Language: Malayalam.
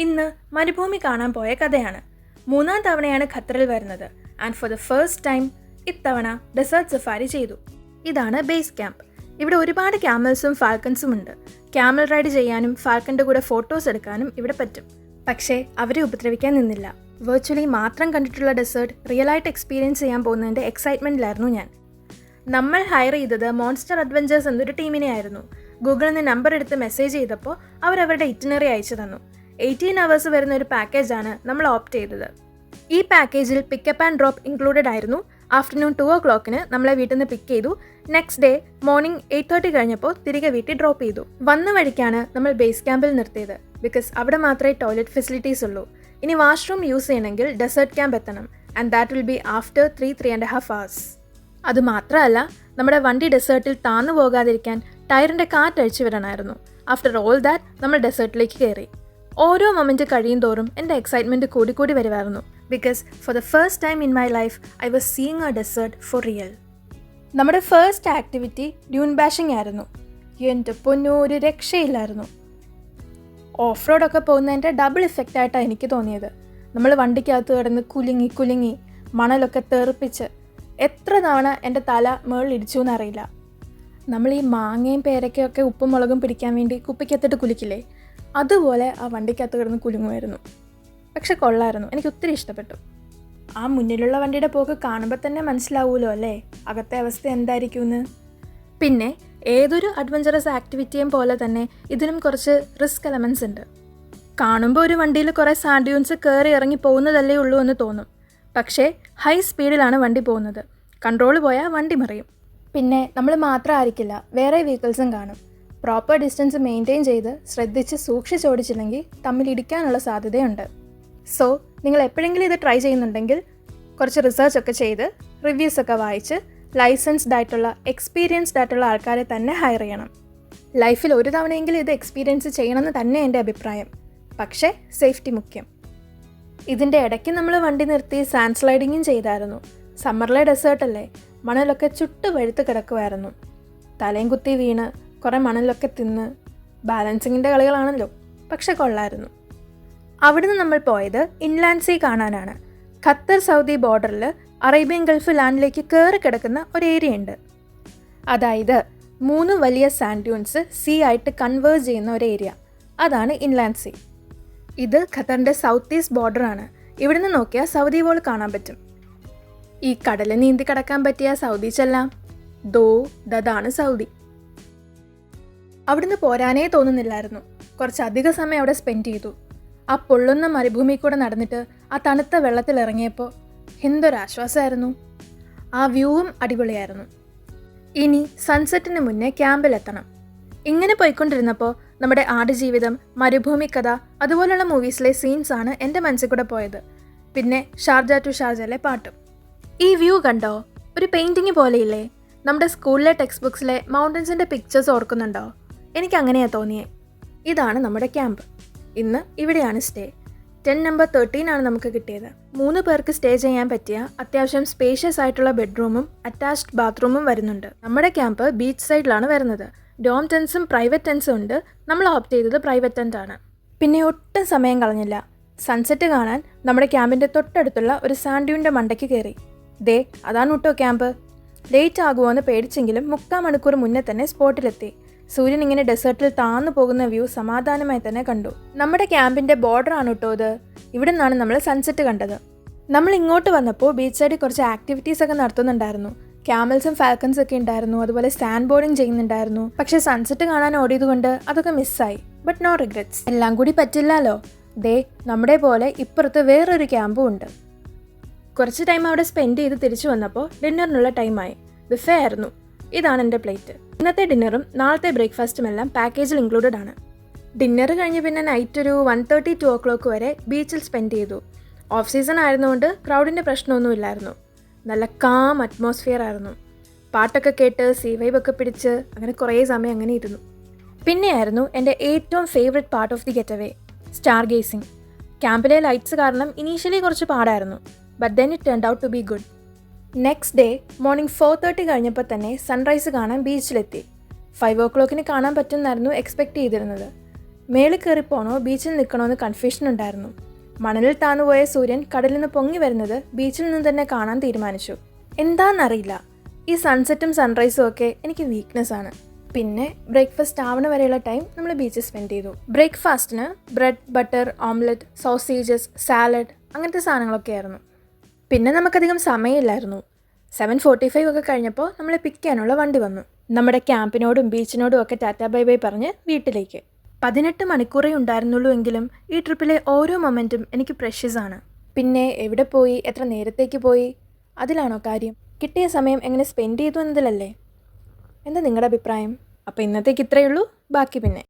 ഇന്ന് മരുഭൂമി കാണാൻ പോയ കഥയാണ്. 3-ാം തവണയാണ് ഖത്തറിൽ വരുന്നത്. And four the first time ഇത്തവണ ഡെസേർട്ട് സഫാരി ചെയ്തു. ഇതാണ് ബേസ് ക്യാമ്പ്. ഇവിടെ ഒരുപാട് ക്യാമൽസും ഫാൽക്കൺസും ഉണ്ട്. ക്യാമൽ റൈഡ് ചെയ്യാനും ഫാൽക്കൻ്റെ കൂടെ ഫോട്ടോസ് എടുക്കാനും ഇവിടെ പറ്റും. പക്ഷേ അവരെ ഉപദ്രവിക്കാൻ നിന്നില്ല. വെർച്വലി മാത്രം കണ്ടിട്ടുള്ള ഡെസേർട്ട് റിയലായിട്ട് എക്സ്പീരിയൻസ് ചെയ്യാൻ പോകുന്നതിൻ്റെ എക്സൈറ്റ്മെൻറ്റിലായിരുന്നു ഞാൻ. നമ്മൾ ഹയർ ചെയ്തത് മോൺസ്റ്റർ അഡ്വഞ്ചേഴ്സ് എന്നൊരു ടീമിനെ ആയിരുന്നു. ഗൂഗിളിൽ നിന്ന് നമ്പർ എടുത്ത് മെസ്സേജ് ചെയ്തപ്പോൾ അവരവരുടെ ഇറ്റിനറി അയച്ചു തന്നു. 18 hours വരുന്ന ഒരു പാക്കേജാണ് നമ്മൾ ഓപ്റ്റ് ചെയ്തത്. ഈ പാക്കേജിൽ പിക്കപ്പ് ആൻഡ് ഡ്രോപ്പ് ഇൻക്ലൂഡഡ് ആയിരുന്നു. ആഫ്റ്റർനൂൺ 2 o'clock നമ്മളെ വീട്ടിൽ നിന്ന് പിക്ക് ചെയ്തു. നെക്സ്റ്റ് ഡേ മോർണിംഗ് 8:30 കഴിഞ്ഞപ്പോൾ തിരികെ വീട്ടിൽ ഡ്രോപ്പ് ചെയ്തു. വന്ന വഴിക്കാണ് നമ്മൾ ബേസ് ക്യാമ്പിൽ നിർത്തിയത്. ബിക്കോസ് അവിടെ മാത്രമേ ടോയ്ലറ്റ് ഫെസിലിറ്റീസ് ഉള്ളൂ. ഇനി വാഷ്റൂം യൂസ് ചെയ്യണമെങ്കിൽ ഡെസേർട്ട് ക്യാമ്പ് എത്തണം. And that will be after 3.5 hours. അതുമാത്രമല്ല, നമ്മുടെ വണ്ടി ഡെസേർട്ടിൽ താന്നു പോകാതിരിക്കാൻ ടയറിൻ്റെ കാറ്റഴിച്ചു വിടണമായിരുന്നു. ആഫ്റ്റർ ഓൾ ദാറ്റ് നമ്മൾ ഡെസേർട്ടിലേക്ക് കയറി. ഓരോ മൊമെൻറ്റ് കഴിയും തോറും എൻ്റെ എക്സൈറ്റ്മെൻറ്റ് കൂടിക്കൂടി വരുമായിരുന്നു. Because for the first time in my life I was seeing a desert for real. നമ്മുടെ ഫസ്റ്റ് ആക്ടിവിറ്റി ഡ്യൂൺ ബാഷിംഗ് ആയിരുന്നു. എൻ്റെ പൊന്നോ, ഒരു രക്ഷയില്ലായിരുന്നു. ഓഫ് റോഡൊക്കെ പോകുന്നതിൻ്റെ ഡബിൾ ഇഫക്റ്റ് ആയിട്ടാണ് എനിക്ക് തോന്നിയത്. നമ്മൾ വണ്ടിക്കകത്ത് കിടന്ന് കുലുങ്ങി മണലൊക്കെ തെറിപ്പിച്ച് എത്ര തവണ എൻ്റെ തല മേളിലിടിച്ചു എന്നറിയില്ല. നമ്മൾ ഈ മാങ്ങയും പേരയ്ക്കൊക്കെ ഉപ്പും മുളകും പിടിക്കാൻ വേണ്ടി കുപ്പിക്കകത്തിട്ട് കുലിക്കില്ലേ, അതുപോലെ ആ വണ്ടിക്കകത്ത് കിടന്ന് കുലുങ്ങുമായിരുന്നു. പക്ഷെ കൊള്ളായിരുന്നു, എനിക്ക് ഒത്തിരി ഇഷ്ടപ്പെട്ടു. ആ മുന്നിലുള്ള വണ്ടിയുടെ പോക്ക് കാണുമ്പോൾ തന്നെ മനസ്സിലാവുമല്ലോ അല്ലേ അകത്തെ അവസ്ഥ എന്തായിരിക്കുമെന്ന്. പിന്നെ ഏതൊരു അഡ്വഞ്ചറസ് ആക്ടിവിറ്റിയും പോലെ തന്നെ ഇതിനും കുറച്ച് റിസ്ക് എലമെൻറ്റ്സ് ഉണ്ട്. കാണുമ്പോൾ ഒരു വണ്ടിയിൽ കുറേ സാൻഡ് ഡ്യൂൺസ് കയറി ഇറങ്ങി പോകുന്നതല്ലേ ഉള്ളൂ എന്ന് തോന്നും. പക്ഷേ ഹൈ സ്പീഡിലാണ് വണ്ടി പോകുന്നത്. കൺട്രോൾ പോയാൽ വണ്ടി മറിയും. പിന്നെ നമ്മൾ മാത്രമായിരിക്കില്ല, വേറെ വെഹിക്കിൾസും കാണും. പ്രോപ്പർ ഡിസ്റ്റൻസ് മെയിൻറ്റെയിൻ ചെയ്ത് ശ്രദ്ധിച്ച് സൂക്ഷിച്ചോടിച്ചില്ലെങ്കിൽ തമ്മിൽ ഇടിക്കാനുള്ള സാധ്യതയുണ്ട്. സോ നിങ്ങൾ എപ്പോഴെങ്കിലും ഇത് ട്രൈ ചെയ്യുന്നുണ്ടെങ്കിൽ കുറച്ച് റിസർച്ചൊക്കെ ചെയ്ത് റിവ്യൂസൊക്കെ വായിച്ച് ലൈസൻസ്ഡ് ആയിട്ടുള്ള എക്സ്പീരിയൻസ്ഡ് ആയിട്ടുള്ള ആൾക്കാരെ തന്നെ ഹയർ ചെയ്യണം. ലൈഫിൽ ഒരു തവണയെങ്കിലും ഇത് എക്സ്പീരിയൻസ് ചെയ്യണമെന്ന് തന്നെ എൻ്റെ അഭിപ്രായം. പക്ഷേ സേഫ്റ്റി മുഖ്യം. ഇതിൻ്റെ ഇടയ്ക്ക് നമ്മൾ വണ്ടി നിർത്തി സാൻഡ് സ്ലൈഡിങ്ങും ചെയ്തായിരുന്നു. സമ്മറിലെ ഡെസേർട്ടല്ലേ, മണലൊക്കെ ചുട്ട് വഴുത്ത് കിടക്കുമായിരുന്നു. തലയും കുത്തി വീണ് കുറേ മണലൊക്കെ തിന്ന് ബാലൻസിങ്ങിൻ്റെ കളികളാണല്ലോ. പക്ഷെ കൊള്ളായിരുന്നു. അവിടുന്ന് നമ്മൾ പോയത് ഇൻലാൻഡ് സീ കാണാനാണ്. ഖത്തർ സൗദി ബോർഡറിൽ അറേബ്യൻ ഗൾഫ് ലാൻഡിലേക്ക് കയറി കിടക്കുന്ന ഒരു ഏരിയ ഉണ്ട്. അതായത് 3 വലിയ സാൻഡ് ഡ്യൂൺസ് സീ ആയിട്ട് കൺവേർജ് ചെയ്യുന്ന ഒരു ഏരിയ. അതാണ് ഇൻലാൻഡ് സീ. ഇത് ഖത്തറിൻ്റെ സൗത്ത് ഈസ്റ്റ് ബോർഡറാണ്. ഇവിടുന്ന് നോക്കിയാൽ സൗദി വോൾ കാണാൻ പറ്റും. ഈ കടല് നീന്തി കടക്കാൻ പറ്റിയ സൗദി ചെല്ലാം. ദതാണ് സൗദി. അവിടുന്ന് പോരാനേ തോന്നുന്നില്ലായിരുന്നു. കുറച്ചധിക സമയം അവിടെ സ്പെൻഡ് ചെയ്തു. ആ പൊള്ളുന്ന മരുഭൂമി കൂടെ നടന്നിട്ട് ആ തണുത്ത വെള്ളത്തിൽ ഇറങ്ങിയപ്പോൾ എന്തൊരാശ്വാസമായിരുന്നു. ആ വ്യൂവും അടിപൊളിയായിരുന്നു. ഇനി സൺസെറ്റിന് മുന്നേ ക്യാമ്പിലെത്തണം. ഇങ്ങനെ പോയിക്കൊണ്ടിരുന്നപ്പോൾ നമ്മുടെ ആടുജീവിതം, മരുഭൂമി കഥ അതുപോലുള്ള മൂവീസിലെ സീൻസാണ് എൻ്റെ മനസ്സിൽ കൂടെ പോയത്. പിന്നെ ഷാർജ ടു ഷാർജയിലെ പാട്ടും. ഈ വ്യൂ കണ്ടോ? ഒരു പെയിൻറ്റിങ് പോലെയില്ലേ? നമ്മുടെ സ്കൂളിലെ ടെക്സ്റ്റ് ബുക്സിലെ മൗണ്ടൻസിൻ്റെ പിക്ചേഴ്സ് ഓർക്കുന്നുണ്ടോ? എനിക്ക് അങ്ങനെയാണ് തോന്നിയേ. ഇതാണ് നമ്മുടെ ക്യാമ്പ്. ഇന്ന് ഇവിടെയാണ് സ്റ്റേ. 10 number 13 ആണ് നമുക്ക് കിട്ടിയത്. 3 പേർക്ക് സ്റ്റേ ചെയ്യാൻ പറ്റിയ അത്യാവശ്യം സ്പേഷ്യസ് ആയിട്ടുള്ള ബെഡ്റൂമും അറ്റാച്ച്ഡ് ബാത്റൂമും വരുന്നുണ്ട്. നമ്മുടെ ക്യാമ്പ് ബീച്ച് സൈഡിലാണ് വരുന്നത്. ഡോം ടെൻസും പ്രൈവറ്റ് ടെൻസും ഉണ്ട്. നമ്മൾ ഓപ്റ്റ് ചെയ്തത് പ്രൈവറ്റ് ടെൻ്റ് ആണ്. പിന്നെ ഒട്ടും സമയം കളഞ്ഞില്ല. സൺസെറ്റ് കാണാൻ നമ്മുടെ ക്യാമ്പിൻ്റെ തൊട്ടടുത്തുള്ള ഒരു സാൻഡ് ഡ്യൂണിൻ്റെ മണ്ടയ്ക്ക് കയറി. അതാണ് കേട്ടോ ക്യാമ്പ്. ലേറ്റ് ആകുമോ എന്ന് പേടിച്ചെങ്കിലും 3/4 മണിക്കൂർ മുന്നേ തന്നെ സ്പോട്ടിലെത്തി. സൂര്യൻ ഇങ്ങനെ ഡെസേർട്ടിൽ താന്നു പോകുന്ന വ്യൂ സമാധാനമായി തന്നെ കണ്ടു. നമ്മുടെ ക്യാമ്പിൻ്റെ ബോർഡറാണ് കേട്ടോ ഇത്. ഇവിടെ നിന്നാണ് നമ്മൾ സൺസെറ്റ് കണ്ടത്. നമ്മൾ ഇങ്ങോട്ട് വന്നപ്പോൾ ബീച്ച് സൈഡിൽ കുറച്ച് ആക്ടിവിറ്റീസ് ഒക്കെ നടത്തുന്നുണ്ടായിരുന്നു. ക്യാമൽസും ഫാൽക്കൺസും ഒക്കെ ഉണ്ടായിരുന്നു. അതുപോലെ സാൻഡ് ബോർഡിങ് ചെയ്യുന്നുണ്ടായിരുന്നു. പക്ഷേ സൺസെറ്റ് കാണാൻ ഓടിയത് കൊണ്ട് അതൊക്കെ മിസ്സായി. But no regrets. എല്ലാം കൂടി പറ്റില്ലല്ലോ. നമ്മുടെ പോലെ ഇപ്പുറത്ത് വേറൊരു ക്യാമ്പും ഉണ്ട്. കുറച്ച് ടൈം അവിടെ സ്പെൻഡ് ചെയ്ത് തിരിച്ചു വന്നപ്പോൾ ഡിന്നറിനുള്ള ടൈമായി. ബിഫേ ആയിരുന്നു. ഇതാണ് എൻ്റെ പ്ലേറ്റ്. ഇന്നത്തെ ഡിന്നറും നാളത്തെ ബ്രേക്ക്ഫാസ്റ്റും എല്ലാം പാക്കേജിൽ ഇൻക്ലൂഡഡ് ആണ്. ഡിന്നർ കഴിഞ്ഞ് പിന്നെ നൈറ്റ് ഒരു 1:30 2 o'clock വരെ ബീച്ചിൽ സ്പെൻഡ് ചെയ്തു. ഓഫ് സീസൺ ആയിരുന്നുകൊണ്ട് ക്രൗഡിൻ്റെ പ്രശ്നമൊന്നുമില്ലായിരുന്നു. നല്ല കാം അറ്റ്മോസ്ഫിയർ ആയിരുന്നു. പാട്ടൊക്കെ കേട്ട് സീ വൈബൊക്കെ പിടിച്ച് അങ്ങനെ കുറേ സമയം അങ്ങനെ ഇരുന്നു. പിന്നെയായിരുന്നു എൻ്റെ ഏറ്റവും favourite part of the getaway, star gazing. ക്യാമ്പിലെ ലൈറ്റ്സ് കാരണം ഇനീഷ്യലി കുറച്ച് പാടായിരുന്നു. But then it turned out to be good. Next day morning 4:30 കഴിഞ്ഞപ്പോൾ തന്നെ സൺറൈസ് കാണാൻ ബീച്ചിലെത്തി. 5 o'clock കാണാൻ പറ്റുമെന്നായിരുന്നു എക്സ്പെക്റ്റ് ചെയ്തിരുന്നത്. മേളിൽ കയറിപ്പോണോ ബീച്ചിൽ നിൽക്കണോ എന്ന് കൺഫ്യൂഷൻ ഉണ്ടായിരുന്നു. മണലിൽ താന്നുപോയ സൂര്യൻ കടലിൽ നിന്ന് പൊങ്ങി വരുന്നത് ബീച്ചിൽ നിന്ന് തന്നെ കാണാൻ തീരുമാനിച്ചു. എന്താണെന്നറിയില്ല, ഈ സൺസെറ്റും സൺറൈസും ഒക്കെ എനിക്ക് വീക്ക്നെസ് ആണ്. പിന്നെ ബ്രേക്ക്ഫാസ്റ്റ് ആവണ വരെയുള്ള ടൈം നമ്മൾ ബീച്ചിൽ സ്പെൻഡ് ചെയ്തു. ബ്രേക്ക്ഫാസ്റ്റിന് bread, butter, omelette, sausages, salad അങ്ങനത്തെ സാധനങ്ങളൊക്കെ ആയിരുന്നു. പിന്നെ നമുക്കധികം സമയമില്ലായിരുന്നു. 7:45 ഒക്കെ കഴിഞ്ഞപ്പോൾ നമ്മളെ പിക്ക് ചെയ്യാനുള്ള വണ്ടി വന്നു. നമ്മുടെ ക്യാമ്പിനോടും ബീച്ചിനോടും ഒക്കെ ടാറ്റാ ബൈ ബൈ പറഞ്ഞ് വീട്ടിലേക്ക്. 18 മണിക്കൂറേ ഉണ്ടായിരുന്നുള്ളൂ എങ്കിലും ഈ ട്രിപ്പിലെ ഓരോ മൊമെൻറ്റും എനിക്ക് പ്രഷ്യസ് ആണ്. പിന്നെ എവിടെ പോയി, എത്ര നേരത്തേക്ക് പോയി, അതിലാണോ കാര്യം? കിട്ടിയ സമയം എങ്ങനെ സ്പെൻഡ് ചെയ്തു എന്നതിലല്ലേ? എന്താ നിങ്ങളുടെ അഭിപ്രായം? അപ്പോൾ ഇന്നത്തേക്ക് ഇത്രയേ ഉള്ളൂ. ബാക്കി പിന്നെ.